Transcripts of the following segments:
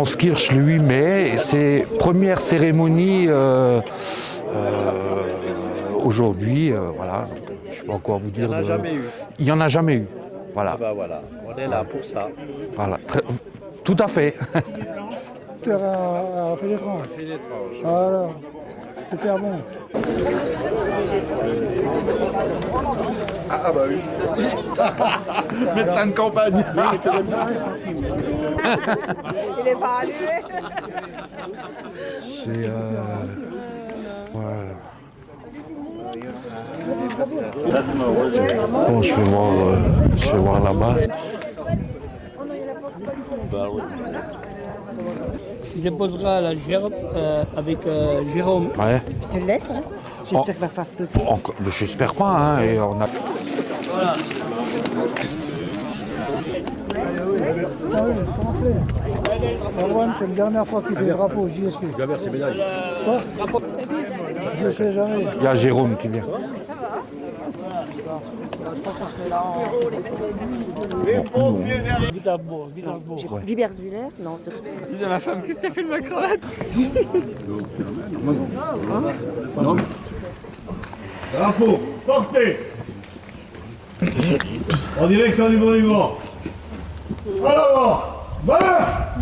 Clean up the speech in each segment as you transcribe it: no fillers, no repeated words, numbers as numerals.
Franskirch le 8 mai. C'est première cérémonie aujourd'hui. Voilà. Je ne sais pas quoi vous dire. Il n'y en a jamais eu. Il n'y en a jamais eu. Voilà. Ah bah voilà, on est là pour ça. Voilà. Tout à fait. À Fénétrange. Voilà, super bon. Ah bah oui. Médecin de campagne. Il est pas allumé. C'est voilà. Bon, je vais voir là-bas. Je déposerai à la gerbe avec Jérôme. Ouais. Je te le laisse, hein. J'espère qu'il va pas flotter. Mais j'espère pas, hein. Et on a... Voilà. Comment c'est Erwan, c'est la dernière fois qu'il fait le drapeau au JSP. Gavert, c'est médaille. Quoi Je sais jamais. Il y a Jérôme qui vient. Viberzulaire, non, c'est Dis à la femme, qu'est-ce que t'as fait de ma cravate? Drapeau, portez. En direction du monument. En avant. Voilà.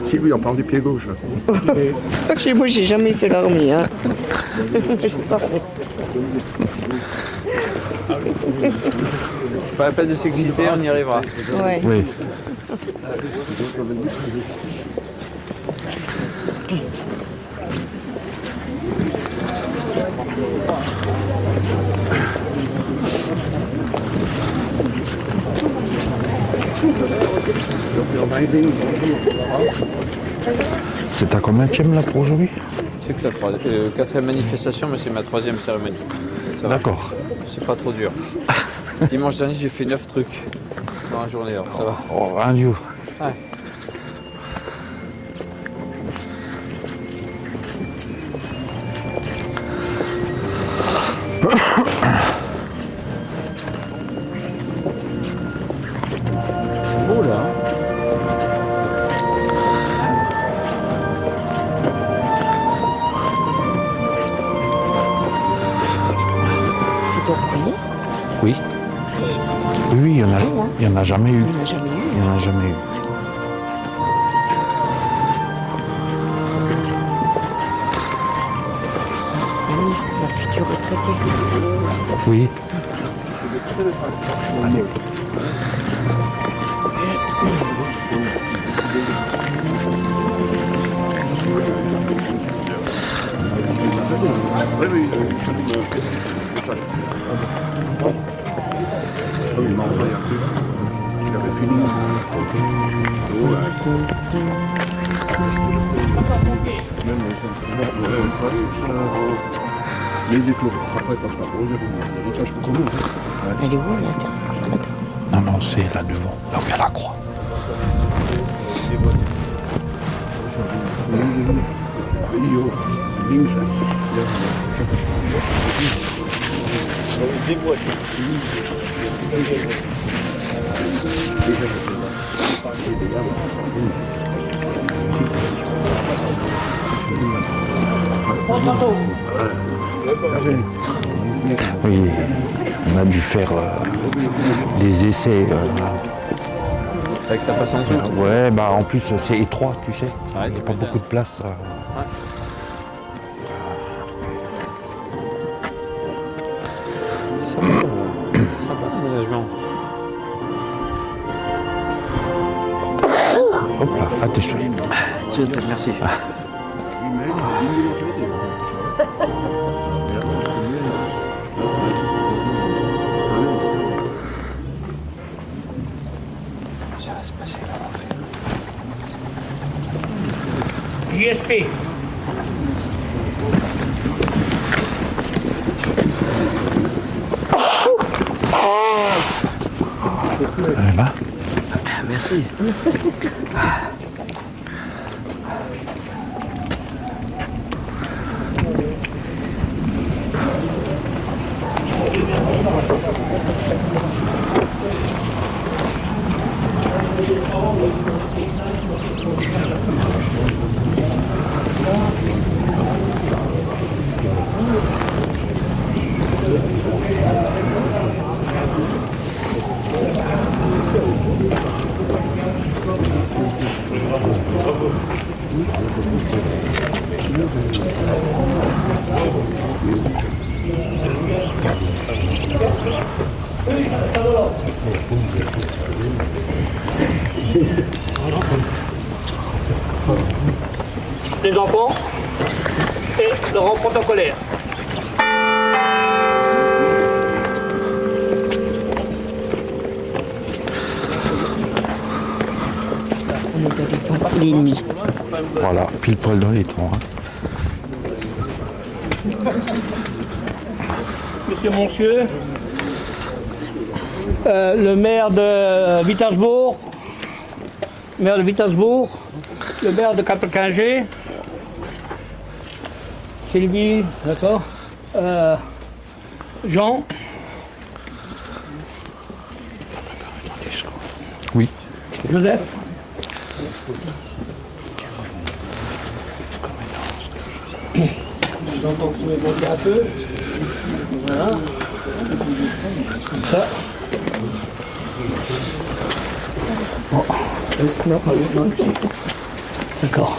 Si oui, on parle du pied gauche. Chez moi, j'ai jamais fait l'armée, hein. J'ai pas fait. Pas la peine de s'exciter, on y arrivera. Ouais. Oui. C'est ta combienième là pour aujourd'hui? C'est que la quatrième manifestation, mais c'est ma troisième cérémonie. Ça va. D'accord. C'est pas trop dur. Dimanche dernier, j'ai fait 9 trucs dans la journée, alors ça va. Oh, un dieu. Ouais. C'est beau là. C'est ton premier? Oui. Oui, il y en a jamais eu. Il n'y en a jamais eu. Il n'y en a jamais eu. Oui, ma future retraitée. Oui. Il m'a envoyé un truc. Il avait fini. Mais il est clos. Après, quand je t'approche, l'héritage pour comment? Elle est où, là? Attends. Non, non, c'est là devant, là où il y a la croix. Links. Oui, on a dû faire des essais. Fait que ça passe en dessous. Ouais, bah en plus c'est étroit, tu sais. Ouais, Il n'y a tu pas peux beaucoup de place. Sympa l'aménagement. Hop là, attention. Merci. Ça va se passer là, en fait. JSP. Là. Merci. Les enfants et le rang protocolaire. On est habitants l'ennemi. Voilà, pile poil dans les temps. Hein. Monsieur Monsieur, le maire de Vittersbourg, le maire de Capelcangé, Sylvie, d'accord, Jean, Oui. Joseph, donc on pouvait monter un peu, voilà, comme ça. Non, ici. D'accord.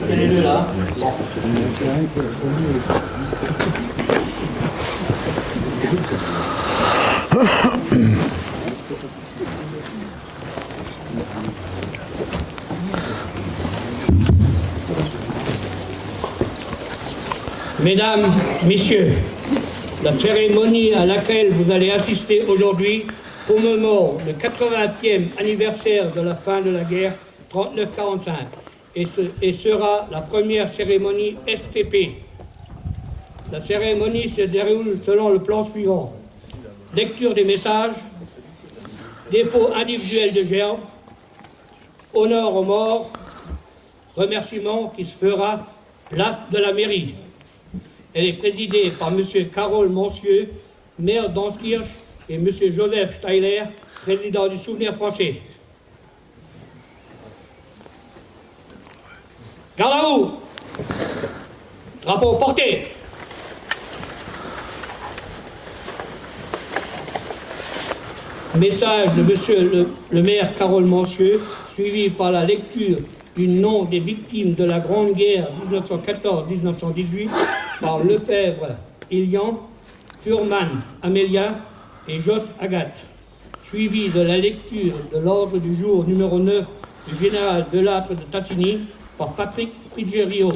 Les deux là. Mesdames, Messieurs, la cérémonie à laquelle vous allez assister aujourd'hui commémore le 80e anniversaire de la fin de la guerre 39-45 et sera la première cérémonie STP. La cérémonie se déroule selon le plan suivant. Lecture des messages, dépôt individuel de gerbes, honneur aux morts, remerciement qui se fera place de la mairie. Elle est présidée par M. Carole Monsieux, maire d'Anskirch, et M. Joseph Steiler, président du Souvenir français. Garde à vous! Drapeau porté! Message de M. le maire Carole Monsieux, suivi par la lecture du nom des victimes de la Grande Guerre 1914-1918 par Lefebvre, Ilian, Furman, Amélia et Jos Agathe, suivi de la lecture de l'ordre du jour numéro 9 du général Delattre de Tassigny par Patrick Frigerio,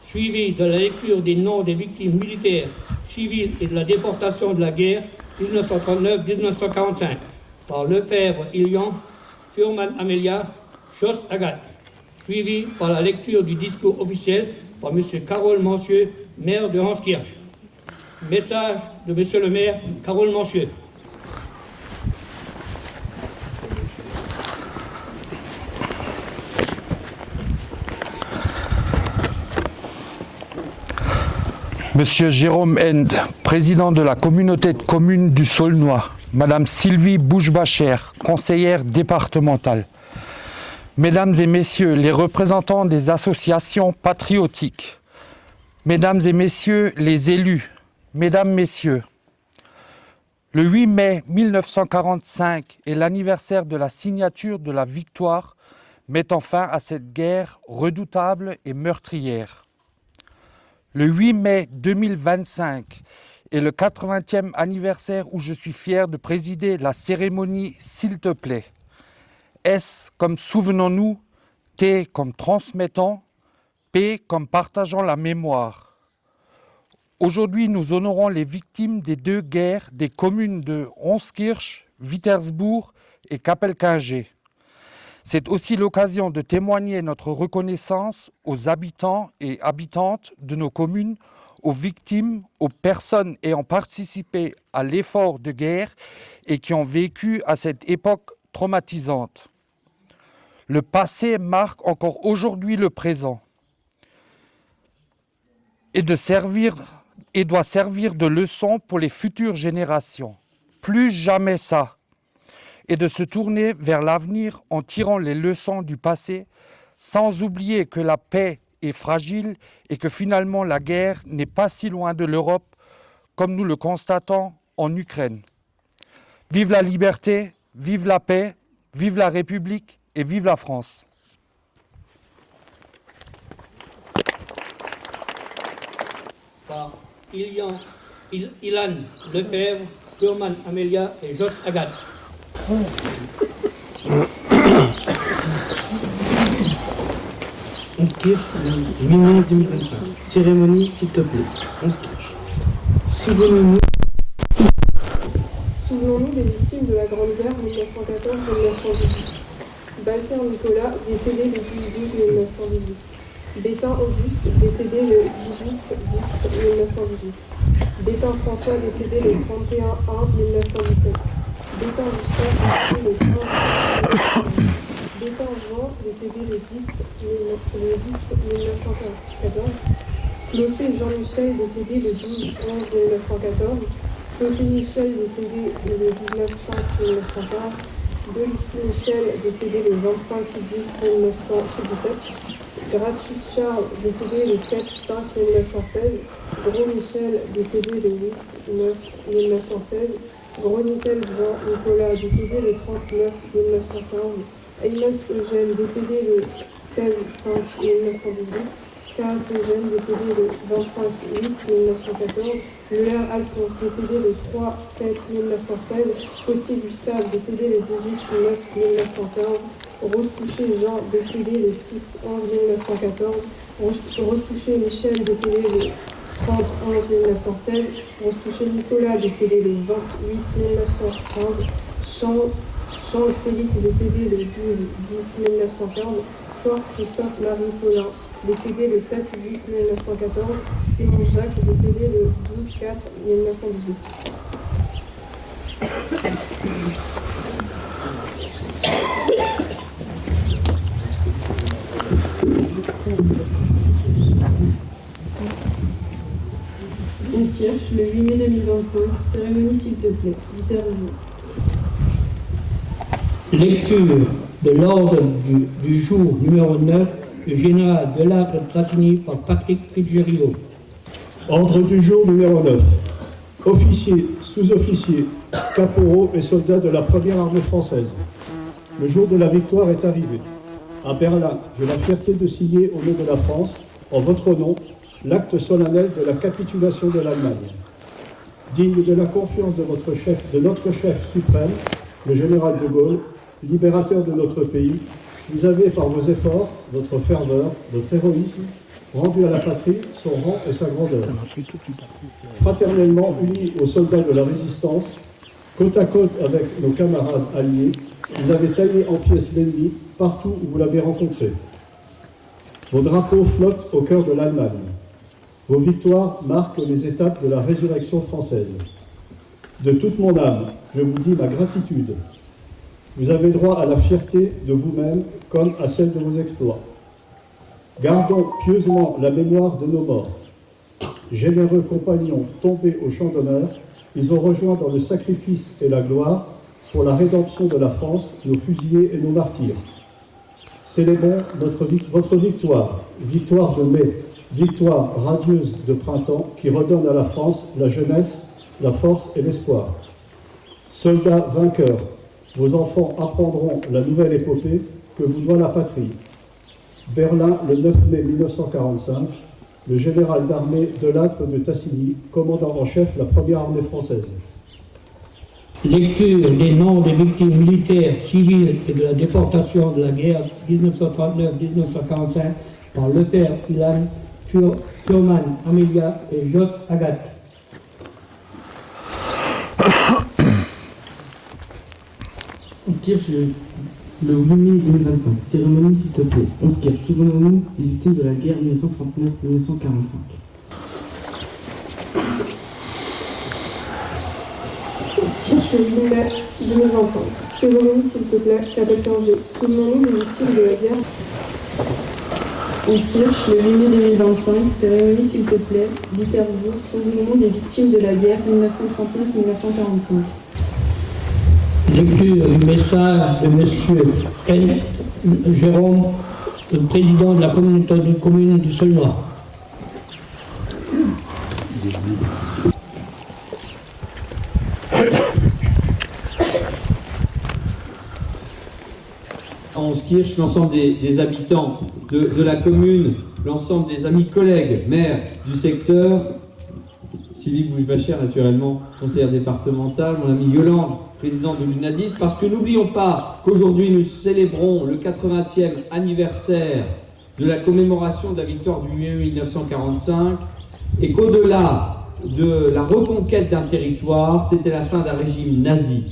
suivi de la lecture des noms des victimes militaires, civiles et de la déportation de la guerre 1939-1945 par Lefebvre, Ilian, Furman, Amélia, Jos Agathe, suivi par la lecture du discours officiel par M. Carole Monsieux, maire de Anskirch. Message de M. le maire Carole Monsieux. Monsieur Jérôme End, président de la communauté de communes du Saulnois, Madame Sylvie Bouchbacher, conseillère départementale, Mesdames et Messieurs les représentants des associations patriotiques, Mesdames et Messieurs les élus, Mesdames, Messieurs, le 8 mai 1945 est l'anniversaire de la signature de la victoire mettant fin à cette guerre redoutable et meurtrière. Le 8 mai 2025 est le 80e anniversaire où je suis fier de présider la cérémonie « S'il te plaît ». S comme souvenons-nous, T comme transmettons, P comme partageons la mémoire. Aujourd'hui, nous honorons les victimes des deux guerres des communes de Anskirch, Vittersbourg et Capelcangé. C'est aussi l'occasion de témoigner notre reconnaissance aux habitants et habitantes de nos communes, aux victimes, aux personnes ayant participé à l'effort de guerre et qui ont vécu à cette époque traumatisante. Le passé marque encore aujourd'hui le présent. et doit servir de leçon pour les futures générations. Plus jamais ça. Et de se tourner vers l'avenir en tirant les leçons du passé, sans oublier que la paix est fragile et que finalement la guerre n'est pas si loin de l'Europe comme nous le constatons en Ukraine. Vive la liberté, vive la paix, vive la République et vive la France. Par Ilan Lefebvre, Thurman Amelia et Jos Agathe. On se kirche, 8 mai 2025. Cérémonie, s'il te plaît. On se kirche. Souvenons-nous des victimes de la Grande Guerre 1914-1918. Walter Nicolas, décédé le 10 août 1918. Bétain Auguste, décédé le 18 août 1918. Bétain François, décédé le 31-1-1917. Bétain Gustave, décédé le 5 Bétain Jean, décédé le 10 1914. Clossé Jean-Michel, décédé le 12-11-1914. Clossé Michel, décédé le 19-5-1915. Delissi Michel, décédé le 25-10-1917. Gratuit Charles, décédé le 7-5-1916. Gros Michel, décédé le 8-9-1916. Gros Nickel Jean Nicolas, décédé le 39-1915. Amos Eugène, décédé le 16-5-1918. Carl Eugène, décédé le 25-8-1914. Muller Alphonse, décédé le 3-7-1916. Potier Gustave, décédé le 18-9-1915. Rose Couché Jean, décédé le 6-11-1914. Rose Couché Michel, décédé le 30-11-1916. Rose Couché Nicolas, décédé le 28-1915. Jean Félix, décédé le 12-10-1915. Schwartz Christophe Marie Paulin, décédé le 7-10-1914. Simon Jacques, décédé le 12-4-1918. On se tire, le 8 mai 2025, cérémonie s'il te plaît, Viterbo. Lecture de l'ordre du jour numéro 9 du général Delacre de Tracigny par Patrick Frigerio. Ordre du jour numéro 9. Officiers, sous-officiers, caporaux et soldats de la première armée française. Le jour de la victoire est arrivé. À Berlin, j'ai la fierté de signer au nom de la France, en votre nom, l'acte solennel de la capitulation de l'Allemagne. Digne de la confiance de notre chef suprême, le général de Gaulle, libérateur de notre pays, vous avez, par vos efforts, votre ferveur, votre héroïsme, rendu à la patrie son rang et sa grandeur. Fraternellement unis aux soldats de la résistance, côte à côte avec nos camarades alliés, vous avez taillé en pièces l'ennemi partout où vous l'avez rencontré. Vos drapeaux flottent au cœur de l'Allemagne. Vos victoires marquent les étapes de la résurrection française. De toute mon âme, je vous dis ma gratitude. Vous avez droit à la fierté de vous-même comme à celle de vos exploits. Gardons pieusement la mémoire de nos morts. Généreux compagnons tombés au champ d'honneur, ils ont rejoint dans le sacrifice et la gloire pour la rédemption de la France, nos fusillés et nos martyrs. Célébrons votre victoire, victoire de mai, victoire radieuse de printemps qui redonne à la France la jeunesse, la force et l'espoir. Soldats vainqueurs, vos enfants apprendront la nouvelle épopée que vous doit la patrie. Berlin, le 9 mai 1945, le général d'armée Delacre de Tassigny, commandant en chef la première armée française. Lecture des noms des victimes militaires, civiles et de la déportation de la guerre 1939-1945 par le père Ilan Thurman Amelia et Jos Agathe. On se kirche le 8 mai 2025. Cérémonie s'il te plaît. On se kirche. Souvenons-nous des victimes de la guerre 1939-1945. Le 8 mai 2025. Cérémonie s'il te plaît, Capelle Tanger. Souvenons-nous des victimes de la guerre. Onskirch, le 8 mai 2025, cérémonie s'il te plaît, Viterbourg, souvenons des victimes de la guerre 1939-1945. Lecture du message de M. N. Jérôme, le président de la communauté de communes du Saulnois. Onskirch, l'ensemble des habitants de la commune, l'ensemble des amis collègues, maires du secteur, Sylvie Bouche-Bacher naturellement, conseillère départementale, mon ami Yolande, présidente de l'UNADIF, parce que n'oublions pas qu'aujourd'hui nous célébrons le 80e anniversaire de la commémoration de la victoire du 8 mai 1945 et qu'au-delà de la reconquête d'un territoire, c'était la fin d'un régime nazi,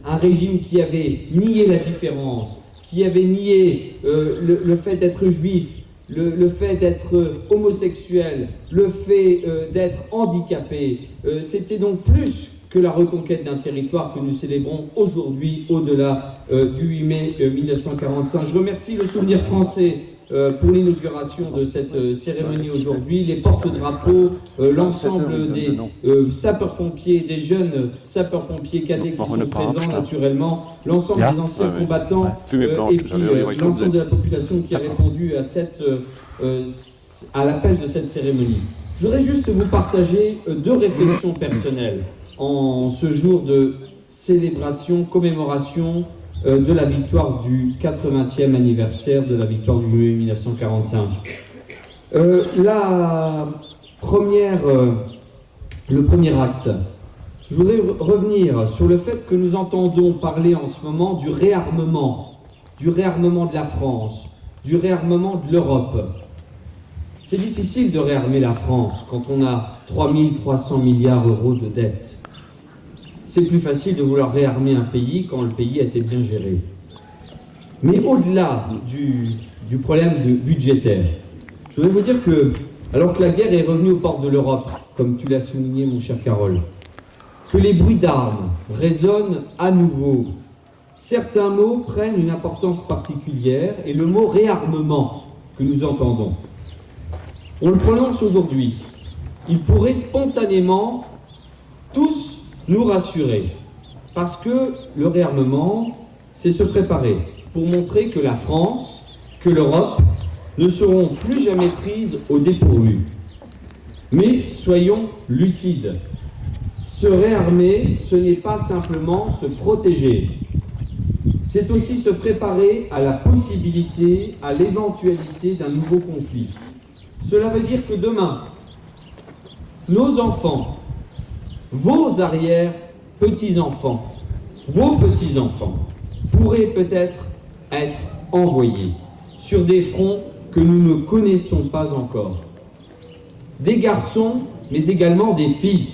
un régime qui avait nié la différence, qui avait nié le fait d'être juif, le fait d'être homosexuel, le fait d'être handicapé. C'était donc plus que la reconquête d'un territoire que nous célébrons aujourd'hui au-delà du 8 mai 1945. Je remercie le Souvenir français pour l'inauguration de cette cérémonie aujourd'hui, les porte-drapeaux, l'ensemble des sapeurs-pompiers, des jeunes sapeurs-pompiers cadets qui sont présents naturellement, l'ensemble des anciens combattants et puis l'ensemble de la population qui a répondu à l'appel de cette cérémonie. Je voudrais juste vous partager deux réflexions personnelles en ce jour de célébration, commémoration de la victoire du 80e anniversaire de la victoire du 8 mai 1945. Le premier axe, je voudrais revenir sur le fait que nous entendons parler en ce moment du réarmement de la France, du réarmement de l'Europe. C'est difficile de réarmer la France quand on a 3 300 milliards d'euros de dettes. C'est plus facile de vouloir réarmer un pays quand le pays a été bien géré. Mais au-delà du problème budgétaire, je voudrais vous dire que, alors que la guerre est revenue aux portes de l'Europe, comme tu l'as souligné mon cher Carole, que les bruits d'armes résonnent à nouveau, certains mots prennent une importance particulière et le mot réarmement que nous entendons, on le prononce aujourd'hui. Il pourrait spontanément tous nous rassurer, parce que le réarmement, c'est se préparer pour montrer que la France, que l'Europe ne seront plus jamais prises au dépourvu. Mais soyons lucides, se réarmer, ce n'est pas simplement se protéger, c'est aussi se préparer à la possibilité, à l'éventualité d'un nouveau conflit. Cela veut dire que demain, nos enfants, vos arrière-petits-enfants, vos petits-enfants pourraient peut-être être envoyés sur des fronts que nous ne connaissons pas encore. Des garçons, mais également des filles,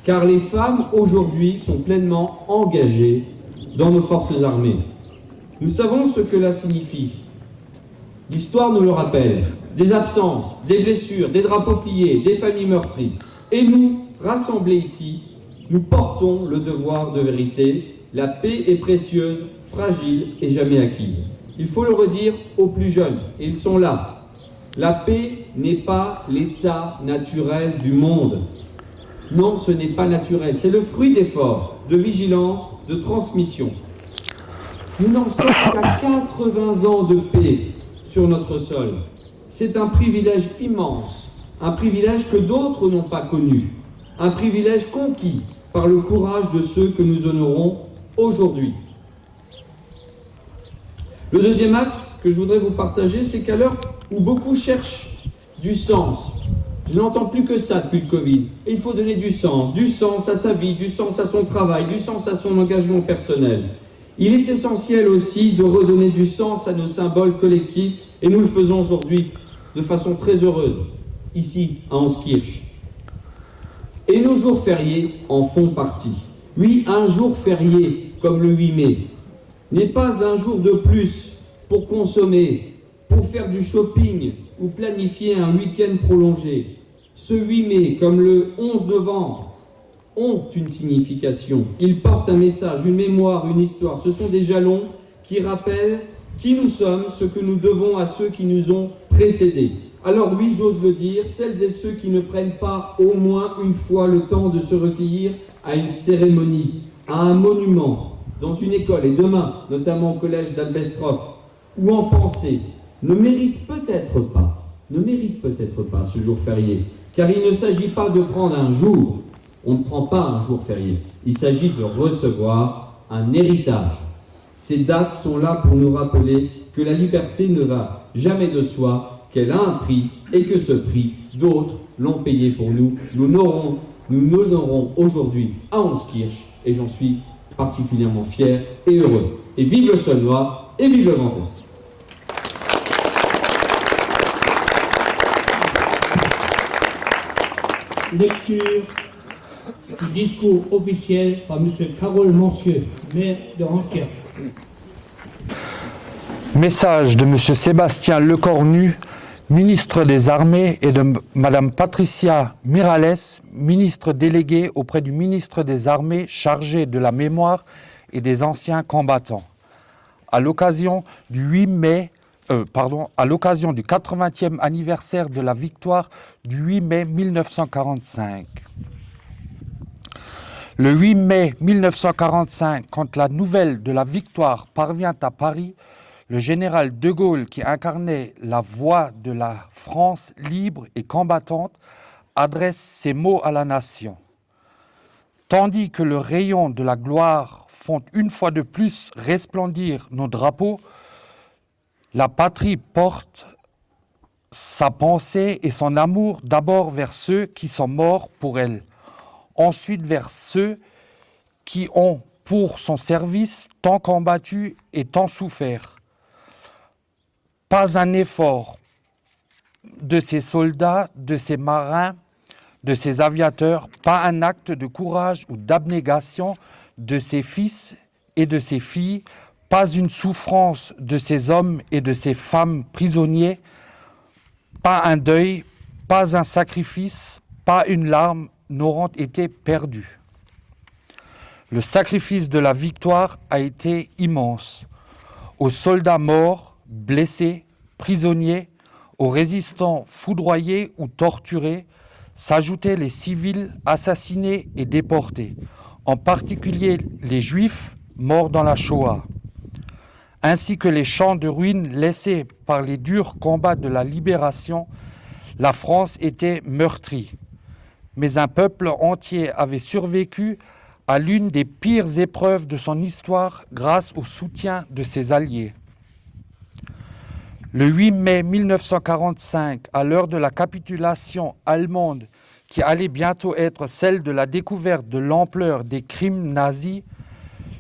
car les femmes aujourd'hui sont pleinement engagées dans nos forces armées. Nous savons ce que cela signifie. L'histoire nous le rappelle. Des absences, des blessures, des drapeaux pliés, des familles meurtries. Et nous, rassemblés ici, nous portons le devoir de vérité. La paix est précieuse, fragile et jamais acquise. Il faut le redire aux plus jeunes, et ils sont là. La paix n'est pas l'état naturel du monde. Non, ce n'est pas naturel. C'est le fruit d'efforts, de vigilance, de transmission. Nous n'en sommes qu'à 80 ans de paix sur notre sol. C'est un privilège immense, un privilège que d'autres n'ont pas connu, un privilège conquis par le courage de ceux que nous honorons aujourd'hui. Le deuxième axe que je voudrais vous partager, c'est qu'à l'heure où beaucoup cherchent du sens, je n'entends plus que ça depuis le Covid, et il faut donner du sens à sa vie, du sens à son travail, du sens à son engagement personnel. Il est essentiel aussi de redonner du sens à nos symboles collectifs, et nous le faisons aujourd'hui de façon très heureuse, ici à Onskirch. Et nos jours fériés en font partie. Oui, un jour férié, comme le 8 mai, n'est pas un jour de plus pour consommer, pour faire du shopping ou planifier un week-end prolongé. Ce 8 mai, comme le 11 novembre, ont une signification. Ils portent un message, une mémoire, une histoire. Ce sont des jalons qui rappellent qui nous sommes, ce que nous devons à ceux qui nous ont précédé. Alors oui, j'ose le dire, celles et ceux qui ne prennent pas au moins une fois le temps de se recueillir à une cérémonie, à un monument, dans une école, et demain, notamment au collège d'Albestroff, ou en pensée, ne méritent peut-être pas ce jour férié, car il ne s'agit pas de prendre un jour, on ne prend pas un jour férié, il s'agit de recevoir un héritage. Ces dates sont là pour nous rappeler que la liberté ne va jamais de soi, qu'elle a un prix et que ce prix, d'autres l'ont payé pour nous. Nous l'honorons aujourd'hui à Honskirch et j'en suis particulièrement fier et heureux. Et vive le Saulnois et vive le Grand Est. Lecture du discours officiel par M. Carole Mancieux, maire de Honskirch. Message de M. Sébastien Lecornu, ministre des Armées, et de Mme Patricia Miralles, ministre déléguée auprès du ministre des Armées chargé de la mémoire et des anciens combattants. À l'occasion du 80e anniversaire de la victoire du 8 mai 1945. Le 8 mai 1945, quand la nouvelle de la victoire parvient à Paris, le général de Gaulle, qui incarnait la voix de la France libre et combattante, adresse ces mots à la nation. Tandis que le rayon de la gloire font une fois de plus resplendir nos drapeaux, la patrie porte sa pensée et son amour d'abord vers ceux qui sont morts pour elle, ensuite vers ceux qui ont, pour son service, tant combattu et tant souffert. Pas un effort de ces soldats, de ces marins, de ces aviateurs, pas un acte de courage ou d'abnégation de ces fils et de ces filles, pas une souffrance de ces hommes et de ces femmes prisonniers, pas un deuil, pas un sacrifice, pas une larme n'auront été perdus. Le sacrifice de la victoire a été immense. Aux soldats morts, blessés, prisonniers, aux résistants foudroyés ou torturés, s'ajoutaient les civils assassinés et déportés, en particulier les Juifs morts dans la Shoah, ainsi que les champs de ruines laissés par les durs combats de la libération. La France était meurtrie, mais un peuple entier avait survécu à l'une des pires épreuves de son histoire grâce au soutien de ses alliés. Le 8 mai 1945, à l'heure de la capitulation allemande, qui allait bientôt être celle de la découverte de l'ampleur des crimes nazis,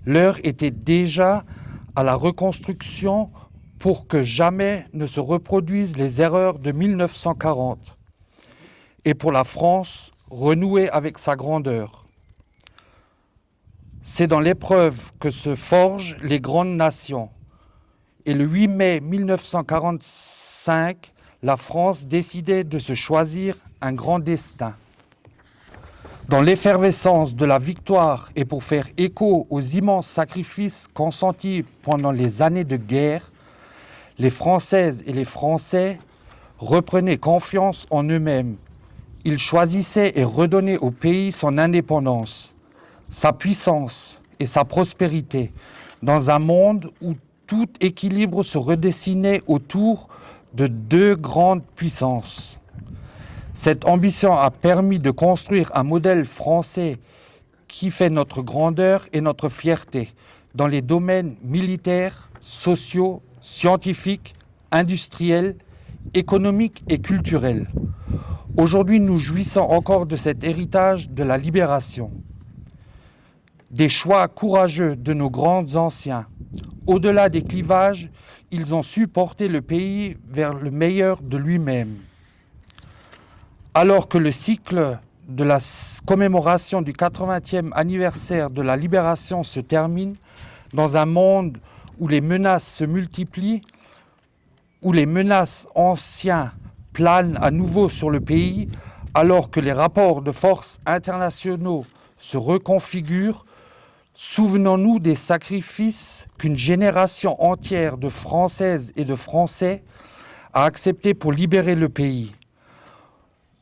l'heure était déjà à la reconstruction pour que jamais ne se reproduisent les erreurs de 1940 et pour la France renouer avec sa grandeur. C'est dans l'épreuve que se forgent les grandes nations. Et le 8 mai 1945, la France décidait de se choisir un grand destin. Dans l'effervescence de la victoire et pour faire écho aux immenses sacrifices consentis pendant les années de guerre, les Françaises et les Français reprenaient confiance en eux-mêmes. Ils choisissaient et redonnaient au pays son indépendance, sa puissance et sa prospérité, dans un monde où tout équilibre se redessinait autour de deux grandes puissances. Cette ambition a permis de construire un modèle français qui fait notre grandeur et notre fierté dans les domaines militaires, sociaux, scientifiques, industriels, économiques et culturels. Aujourd'hui, nous jouissons encore de cet héritage de la libération. Des choix courageux de nos grands anciens. Au-delà des clivages, ils ont su porter le pays vers le meilleur de lui-même. Alors que le cycle de la commémoration du 80e anniversaire de la libération se termine, dans un monde où les menaces se multiplient, où les menaces anciennes planent à nouveau sur le pays, alors que les rapports de force internationaux se reconfigurent, souvenons-nous des sacrifices qu'une génération entière de Françaises et de Français a accepté pour libérer le pays,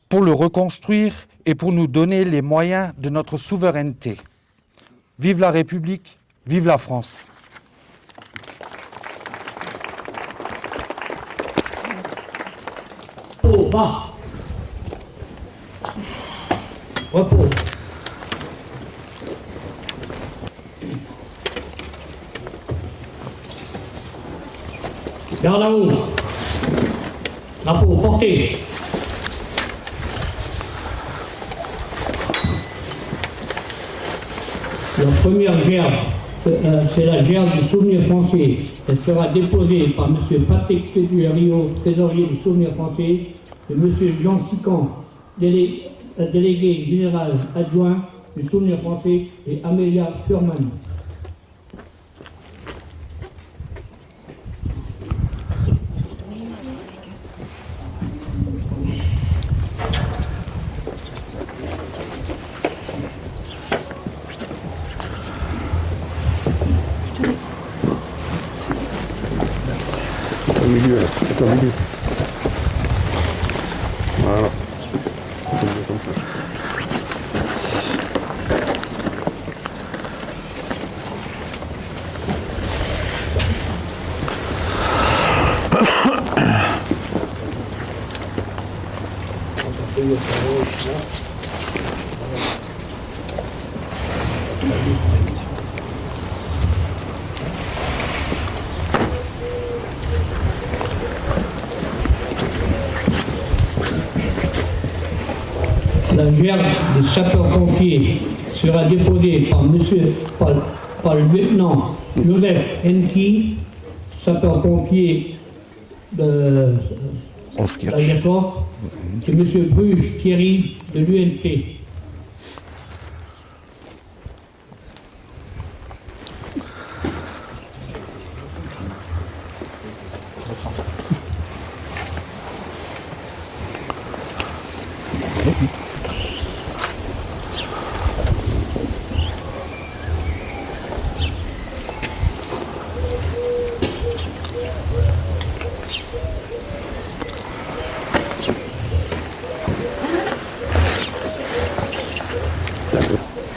pour le reconstruire et pour nous donner les moyens de notre souveraineté. Vive la République, vive la France. Repos, bas. Repos. Garde à vous. Drapeau porté. La première gerbe, c'est la gerbe du souvenir français. Elle sera déposée par M. Patrick Pédurio, trésorier du souvenir français, de M. Jean Sican, délégué général adjoint du souvenir français, et Amélia Furman. Au milieu, là. C'est au milieu. Voilà. C'est mieux comme ça. La gerbe des sapeurs-pompiers sera déposée par le lieutenant Joseph Henke, sapeur-pompier de l'Aéroport, et M. Bruges Thierry de l'UNP.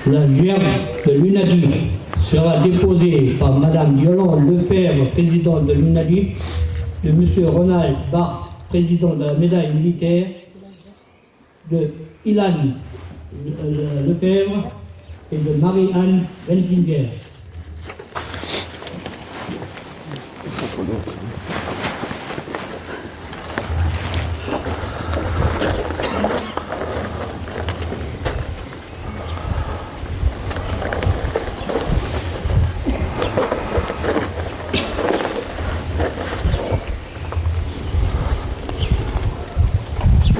La gerbe de l'UNADI sera déposée par Mme Yolande Lefebvre, présidente de l'UNADI, de M. Ronald Barthes, président de la médaille militaire, de Ilan Lefebvre et de Marie-Anne Benzinger.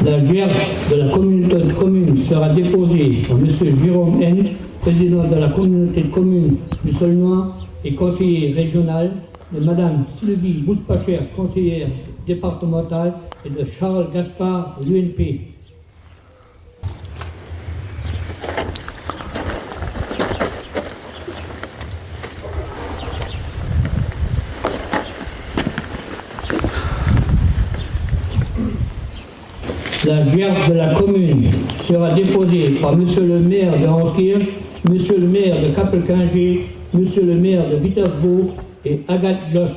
La gerbe de la communauté de communes sera déposée par M. Jérôme N, président de la communauté de communes du Saulnois et conseiller régional, de Mme Sylvie Bouspacher, conseillère départementale, et de Charles Gaspard, l'UNP. La gerbe de la commune sera déposée par M. le maire de Hanskirch, M. le maire de Capelkinger, M. le maire de Vitersbourg et Agathe Jost.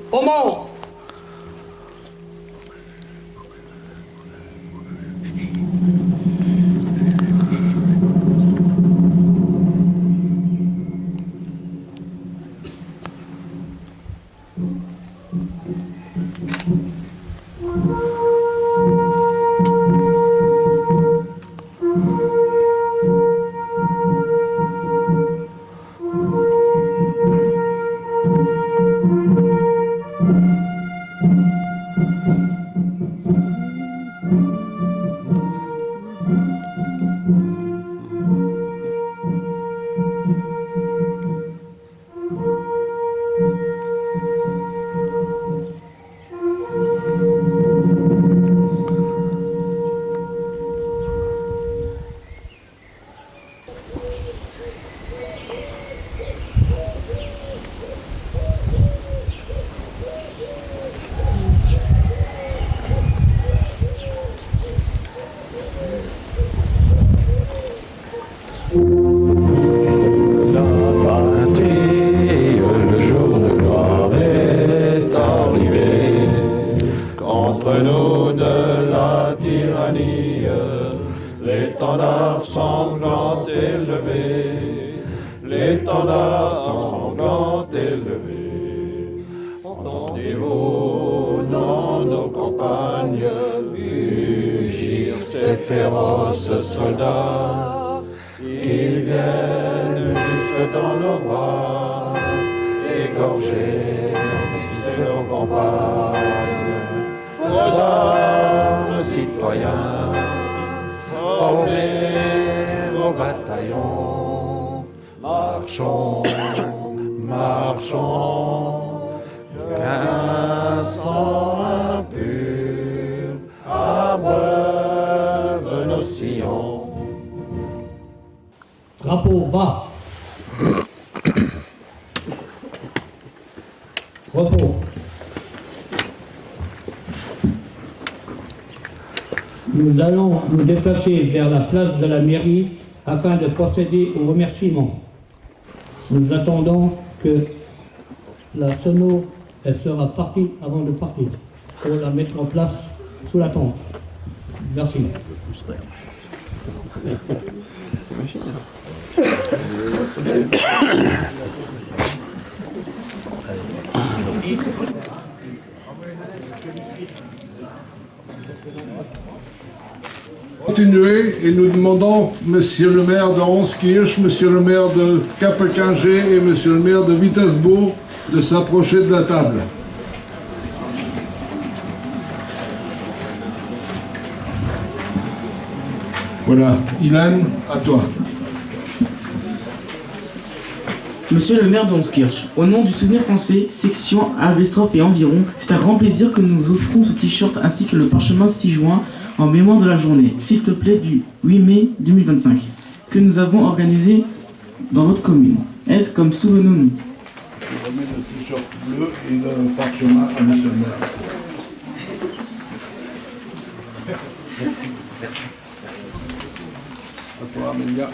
Comment? l'étendard sanglant élevé, l'étendard sanglant élevé. Entendez-vous dans nos campagnes mugir ces féroces soldats, qu'ils viennent jusque dans nos bois, égorger nos campagnes. Aux armes, citoyens, formez vos bataillons, marchons, marchons, qu'un sang impur abreuve nos sillons. Drapeau bas. Repos. Nous allons nous déplacer vers la place de la mairie afin de procéder au remerciement. Nous attendons que la sono, elle sera partie avant de partir, pour la mettre en place sous la tente. Merci. C'est machine. Continuer et nous demandons, Monsieur le maire de Honskirch, Monsieur le maire de Kapelkingé et Monsieur le maire de Wittersbourg de s'approcher de la table. Voilà, Ilan, à toi. Monsieur le maire de Honskirch, au nom du Souvenir Français, section Alvestroff et environ, c'est un grand plaisir que nous offrons ce t-shirt ainsi que le parchemin 6 juin en mémoire de la journée, s'il te plaît, du 8 mai 2025, que nous avons organisé dans votre commune. Est-ce comme souvenons-nous? Je remets le t-shirt bleu et le parchemin à Monsieur le maire. Merci, merci. À toi, Amélia.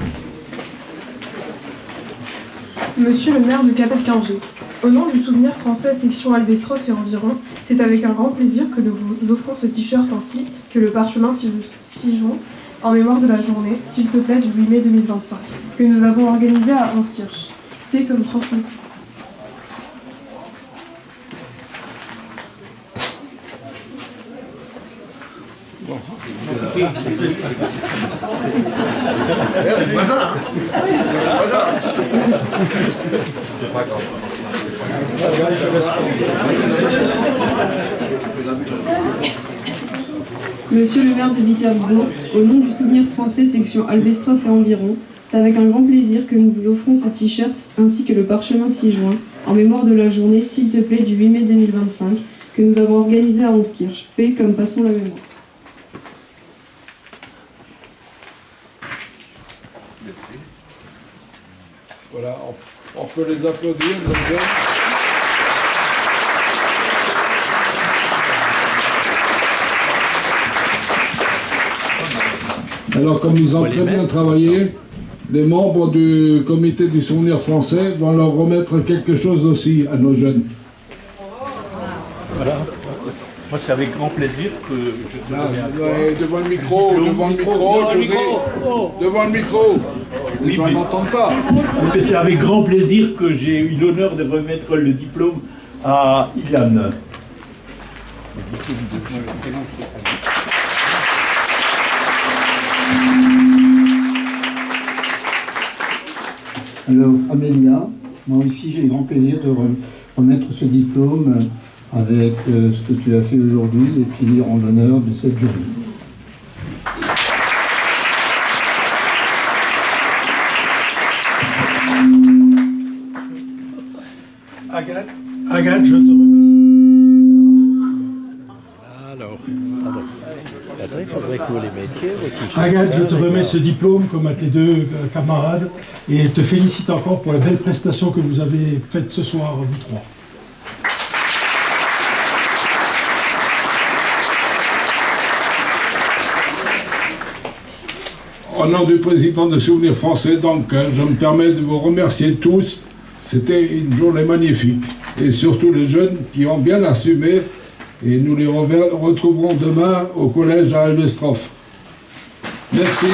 Monsieur le maire de Kapelkingé, au nom du Souvenir Français section Alvestroff et environ, c'est avec un grand plaisir que nous vous offrons ce t-shirt ainsi que le parchemin 6 juin en mémoire de la journée, s'il te plaît, du 8 mai 2025, que nous avons organisé à Honskirch. T comme transmis. Bon. C'est pas grave. Monsieur le maire de Wittersbourg, au nom du Souvenir Français section Alvestroff et environ, c'est avec un grand plaisir que nous vous offrons ce t-shirt ainsi que le parchemin 6 juin en mémoire de la journée, s'il te plaît, du 8 mai 2025 que nous avons organisé à Honskirch. Paix comme passons la mémoire. Voilà, on peut les applaudir. Alors, comme ils ont très bien travaillé, les membres du comité du Souvenir Français vont leur remettre quelque chose aussi à nos jeunes. Voilà. Moi, c'est avec grand plaisir que je te remets à toi. Devant le micro, José. Devant le micro. Oui, on n'entend pas. Mais c'est avec grand plaisir que j'ai eu l'honneur de remettre le diplôme à Ilan. Alors, Amélia, moi aussi j'ai le grand plaisir de remettre ce diplôme avec ce que tu as fait aujourd'hui et puis en l'honneur de cette journée. Agathe, je te remercie. Agathe, je te remets ce diplôme comme à tes deux camarades et te félicite encore pour la belle prestation que vous avez faite ce soir, vous trois. Au nom du président de Souvenir Français, donc, je me permets de vous remercier tous. C'était une journée magnifique. Et surtout les jeunes qui ont bien assumé. Et nous les retrouverons demain au collège à Alvestroff. Merci.